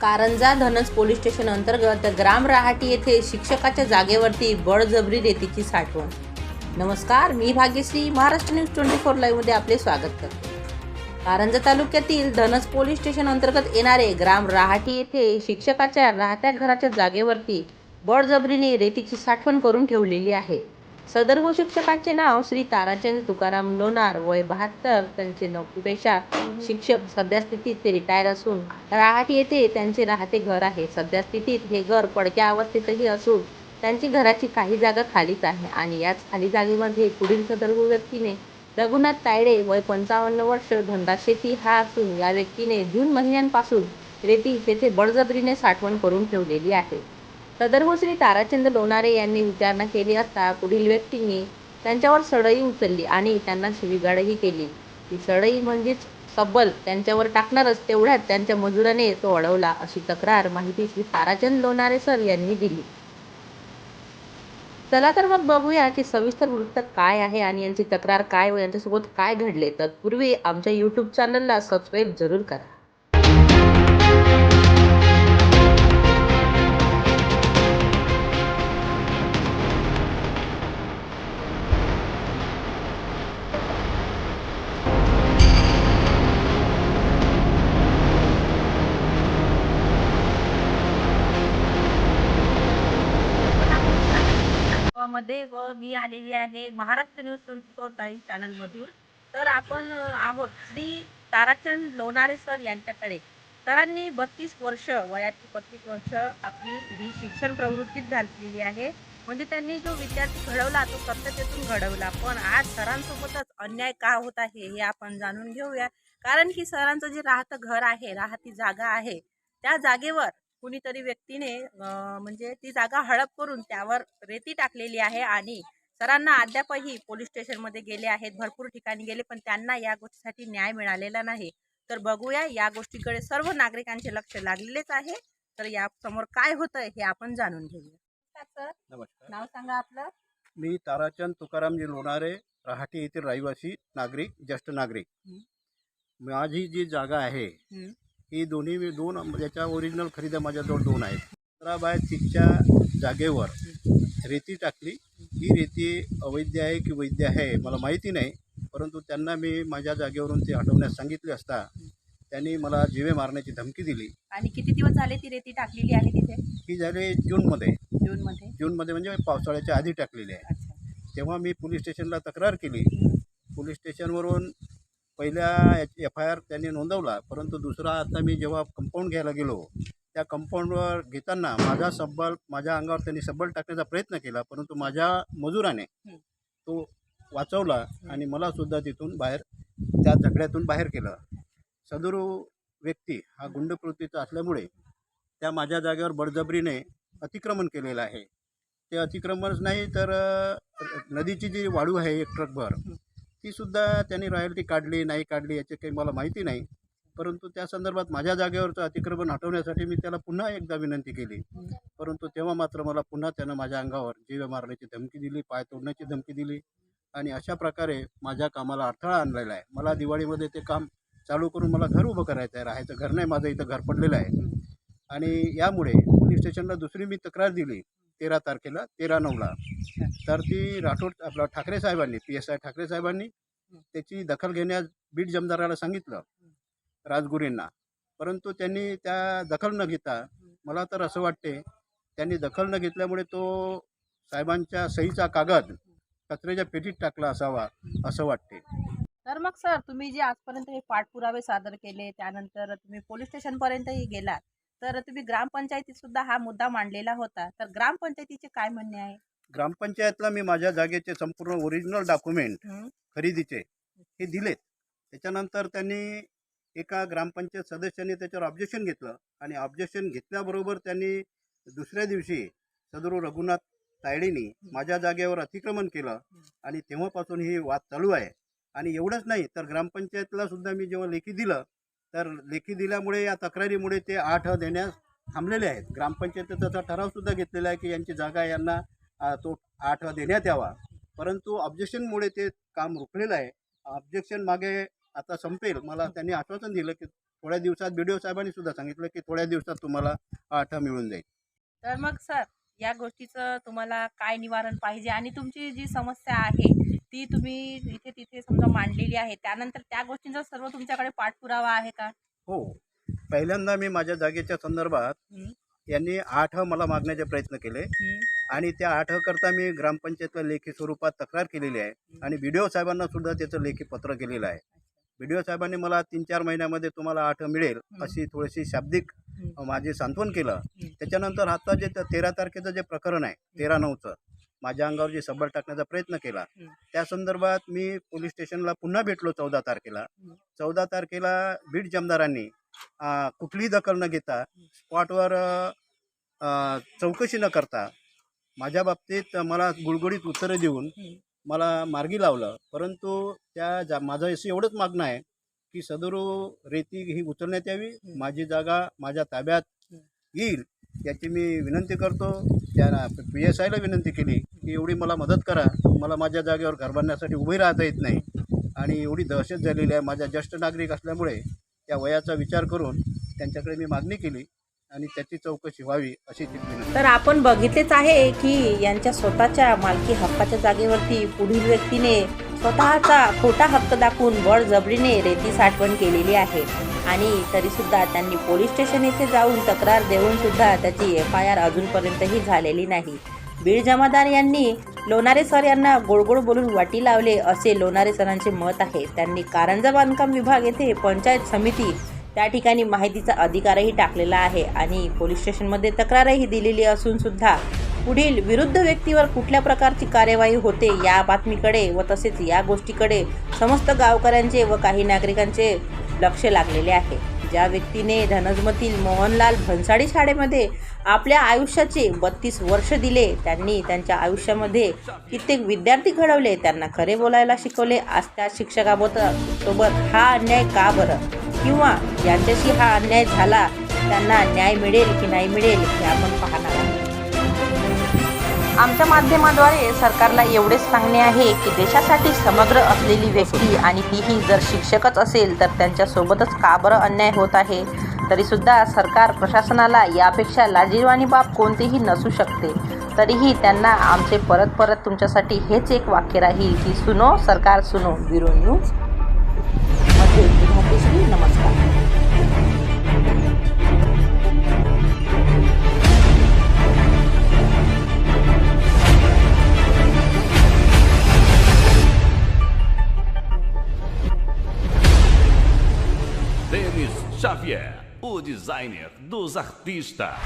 Karanja Dhanas police station अंतर्गत ग्राम रहाटी येथे शिक्षकाच्या जागेवरती बळजबरी रेतीची साठवण. नमस्कार, मी भाग्यश्री. महाराष्ट्र न्यूज 24 लाईव्ह मध्ये आपले स्वागत करते. कारंजा तालुक्यातील धनस पोलीस स्टेशन अंतर्गत येणारे ग्राम रहाटी येथे शिक्षकाच्या राहत्या घराच्या जागेवरती बळजबरीने रेतीची साठवण करून ठेवलेली आहे. सदर शिक्षकाचे नाव श्री ताराचंद तुकाराम लोणार, वय 72. त्यांचे नोकरीपेशा शिक्षक. सध्या स्थितीत ते रिटायर असून रहाटी येथे त्यांचे राहते घर आहे. सध्या स्थितीत हे घर पडक्या अवस्थेतही असून त्यांची घराची काही जागा खालीच आहे आणि याच खाली जागेमध्ये पुढील सदर व्यक्तीने रघुनाथ तायडे, वय 55 वर्ष, धंदा शेती हा असून या व्यक्तीने जून महिन्यांपासून रेती तेथे बळजबरीने साठवण करून ठेवलेली आहे. सदर श्री ताराचंद लोणारे यांनी विचारणा केली असता पुढील व्यक्तींनी त्यांच्यावर सळई उचलली आणि त्यांना शिवीगाळही केली. ती सळई म्हणजेच सब्बल त्यांच्यावर टाकणारच तेवढ्यात त्यांच्या मजुराने तो अडवला, अशी तक्रार माहिती श्री ताराचंद लोणारे सर यांनी दिली. चला तर मग बघूया की सविस्तर वृत्त काय आहे आणि यांची तक्रार काय व यांच्यासोबत काय घडले. तत्पूर्वी आमच्या यूट्यूब चॅनलला सबस्क्राईब जरूर करा. मध्ये व मी आलेली आहे महाराष्ट्र न्यूज 24 चॅनल मधून. तर आपण आहोत श्री ताराचंद लोणारे सर यांच्याकडे. सरांनी 32 वर्ष वयाची 32 वर्ष आपली ही शिक्षण प्रवृत्तीत घातलेली आहे. म्हणजे त्यांनी जो विद्यार्थी घडवला तो सत्यतेतून घडवला. पण आज सरांसोबतच अन्याय का होत आहे हे आपण जाणून घेऊया. कारण की सरांचं जे राहतं घर आहे, राहती जागा आहे, त्या जागेवर कुणीतरी व्यक्तीने म्हणजे ती जागा हडप करून त्यावर रेती टाकलेली आहे आणि सरांना अद्यापही पोलीस स्टेशनमध्ये गेले आहेत, भरपूर ठिकाणी गेले, पण त्यांना या गोष्टीसाठी न्याय मिळालेला नाही. तर बघूया, या गोष्टीकडे सर्व नागरिकांचे लक्ष लागलेलेच आहे. तर या समोर काय होतंय हे आपण जाणून घेऊया. सर, नमस्कार. नाव सांगा आपलं. मी ताराचंद तुकारामजी लोणारे, रहाटी येथील रहिवासी नागरिक, ज्येष्ठ नागरिक. माझी जी जागा आहे ही दोन याच्या ओरिजिनल खरेदी माझ्याजवळ 2 आहेत. 17/30च्या जागेवर रेती टाकली. ही रेती अवैध आहे की वैध आहे मला माहिती नाही, परंतु त्यांना मी माझ्या जागेवरून ते हटवण्यास सांगितले असता त्यांनी मला जीवे मारण्याची धमकी दिली. आणि किती दिवस झाले ती रेती टाकलेली आहे तिथे? ही झाली जूनमध्ये जूनमध्ये म्हणजे पावसाळ्याच्या आधी टाकलेली आहे. अच्छा. तेव्हा मी पोलीस स्टेशनला तक्रार केली. पोलीस स्टेशनवरून पहिल्या FIR त्यांनी नोंदवला, परंतु दुसरा आता मी जेव्हा कंपाऊंड घ्यायला गेलो, त्या कंपाऊंडवर घेताना माझ्या अंगावर त्यांनी सब्बल टाकण्याचा प्रयत्न केला, परंतु माझ्या मजुराने तो वाचवला आणि मला सुद्धा तिथून त्या झगड्यातून बाहेर केलं. सदर व्यक्ती हा गुंड प्रवृत्तीचा असल्यामुळे त्या माझ्या जागेवर बळजबरीने अतिक्रमण केलेलं आहे. ते अतिक्रमणच नाही तर नदीची जी वाळू आहे 1 ट्रकभर, ती सुद्धा त्यांनी रॉयल्टी काढली नाही काढली याची काही मला माहिती नाही. परंतु त्या संदर्भात माझ्या जागेवरचं अतिक्रमण हटवण्यासाठी मी त्याला पुन्हा एकदा विनंती केली, परंतु तेव्हा मात्र मला पुन्हा त्यानं माझ्या अंगावर जीवे मारण्याची धमकी दिली, पाय तोडण्याची धमकी दिली आणि अशा प्रकारे माझ्या कामाला अडथळा आणलेला आहे. मला दिवाळीमध्ये ते काम चालू करून मला घर उभं करायचं आहे. राहायचं घर नाही, माझं इथं घर पडलेलं आहे. आणि यामुळे पोलीस स्टेशनला दुसरी मी तक्रार दिली 13 तारखेला, 13/9ला. तर ती आपला ठाकरे साहेबांनी, PSI ठाकरे साहेबांनी त्याची दखल घेण्यास बीड जमदाराला सांगितलं, राजगुरेंना. परंतु त्यांनी त्या दखल न घेता, मला तर असं वाटते त्यांनी दखल न घेतल्यामुळे तो साहेबांच्या सहीचा कागद कचऱ्याच्या पेटीत टाकला असावा असं वाटते. तर मग सर, तुम्ही जे आजपर्यंत हे पाठपुरावे सादर केले, त्यानंतर तुम्ही पोलीस स्टेशनपर्यंतही गेलात, तर तुम्ही ग्रामपंचायतीत सुद्धा हा मुद्दा मांडलेला होता. तर ग्रामपंचायतीचे काय म्हणणे आहे? ग्रामपंचायतला मी माझ्या जागेचे संपूर्ण ओरिजिनल डॉक्युमेंट खरेदीचे हे दिलेत. त्याच्यानंतर त्यांनी एका ग्रामपंचायत सदस्याने त्याच्यावर ऑब्जेक्शन घेतलं आणि ऑब्जेक्शन घेतल्याबरोबर त्यांनी दुसऱ्या दिवशी सदर रघुनाथ तायडेंनी माझ्या जागेवर अतिक्रमण केलं आणि तेव्हापासून ही वाद चालू आहे. आणि एवढंच नाही तर ग्रामपंचायतला सुद्धा मी जेव्हा लेखी दिलं, तर लेखी दिल्यामुळे या तक्रारीमुळे ते 8 देण्यास थांबलेले आहेत. ग्रामपंचायतीचा तसा ठरावसुद्धा घेतलेला आहे की यांची जागा यांना तो 8 देण्यात यावा, परंतु ऑब्जेक्शनमुळे ते काम रोखलेलं आहे. ऑब्जेक्शन मागे आता संपेल. मला त्यांनी आश्वासन दिलं की थोड्या दिवसात BDO साहेबांनी सुद्धा सांगितलं की थोड्या दिवसात तुम्हाला हा आठा मिळून जाईल. तर मग सर, या गोष्टीचं तुम्हाला काय निवारण पाहिजे आणि तुमची जी समस्या आहे ती तुम्ही इथे तिथे समजा मांडलेली आहे, त्यानंतर त्या गोष्टींचा सर्व तुमच्याकडे पाठपुरावा आहे का? हो, पहिल्यांदा मी माझ्या जागेच्या संदर्भात हं, यांनी 8 मला मागण्याचे प्रयत्न केले हं, आणि त्या 8 करता मी ग्रामपंचायतला लेखी स्वरूपात तक्रार केलेली आहे आणि BDO साहेबांना सुद्धा त्याचं लेखी पत्र केलेलं आहे. BDO साहेबांनी मला 3-4 महिन्यामध्ये तुम्हाला 8 मिळेल अशी थोडीशी शाब्दिक माझे सांत्वन केलं. त्याच्यानंतर आता जे 13 तारखेचं जे प्रकरण आहे 13/9चं माझ्या अंगावर जे सबळ टाकण्याचा प्रयत्न केला, त्या संदर्भात मी पोलीस स्टेशनला पुन्हा भेटलो 14 तारखेला. 14 तारखेला बीड जमदारांनी कुठलीही दखल न घेता स्पॉटवर चौकशी न करता माझ्या बाबतीत मला गुळगुळीत उत्तरं देऊन मला मार्गी लावलं. परंतु माझं असं एवढंच मागणं आहे की सदरू रेती ही उचलण्यात यावी, माझी जागा माझ्या ताब्यात येईल याची मी विनंती करतो. त्या PSIला विनंती केली की एवढी मला मदत करा, मला माझ्या जागेवर घर बांधण्यासाठी उभे राहता येत नाही आणि एवढी दहशत झालेली आहे. माझ्या ज्येष्ठ नागरिक असल्यामुळे त्या वयाचा विचार करून त्यांच्याकडे मी मागणी केली आणि त्याची चौकशी व्हावी अशी ती विनंती. तर आपण बघितलेच आहे की यांच्या स्वतःच्या मालकी हक्काच्या जागेवरती पुढील व्यक्तीने स्वतःचा खोटा हक्क दाखवून बळजबरीने रेती साठवण केलेली आहे आणि तरीसुद्धा त्यांनी पोलीस स्टेशन येथे जाऊन तक्रार देऊन सुद्धा त्याची FIR अजूनपर्यंतही झालेली नाही. बीड जमादार यांनी लोणारे सर यांना गोडगोड बोलून वाटी लावले असे लोणारे सरांचे मत आहे. त्यांनी कारंजा बांधकाम विभाग येथे पंचायत समिती त्या ठिकाणी माहितीचा अधिकारही टाकलेला आहे आणि पोलीस स्टेशनमध्ये तक्रारही दिलेली असून सुद्धा पुढील विरुद्ध व्यक्तीवर कुठल्या प्रकारची कार्यवाही होते या बातमीकडे व तसेच या गोष्टीकडे समस्त गावकऱ्यांचे व काही नागरिकांचे लक्ष लागलेले आहे. ज्या व्यक्तीने धनजमधील मोहनलाल भन्साळी शाळेमध्ये आपल्या आयुष्याचे 32 वर्ष दिले, त्यांनी त्यांच्या आयुष्यामध्ये कित्येक विद्यार्थी घडवले, त्यांना खरे बोलायला शिकवले. आज त्या शिक्षकासोबत हा अन्याय का बरं, किंवा यांच्याशी हा अन्याय झाला त्यांना न्याय मिळेल की नाही मिळेल हे आपण पाहणार आहोत. आमच्या माध्यमाद्वारे सरकारला एवढेच सांगणे आहे की देशासाठी समग्र असलेली व्यक्ती आणि तीही जर शिक्षकच असेल तर त्यांच्यासोबतच का बरं अन्याय होत आहे. तरीसुद्धा सरकार प्रशासनाला यापेक्षा लाजिरवाणी बाब कोणतीही नसू शकते. तरीही त्यांना आमचे परत परत तुमच्यासाठी हेच एक वाक्य राहील की सुनो सरकार सुनो. ब्युरो न्यूज मध्ये भाग्यश्री. नमस्कार. Denis Xavier, o designer dos artistas.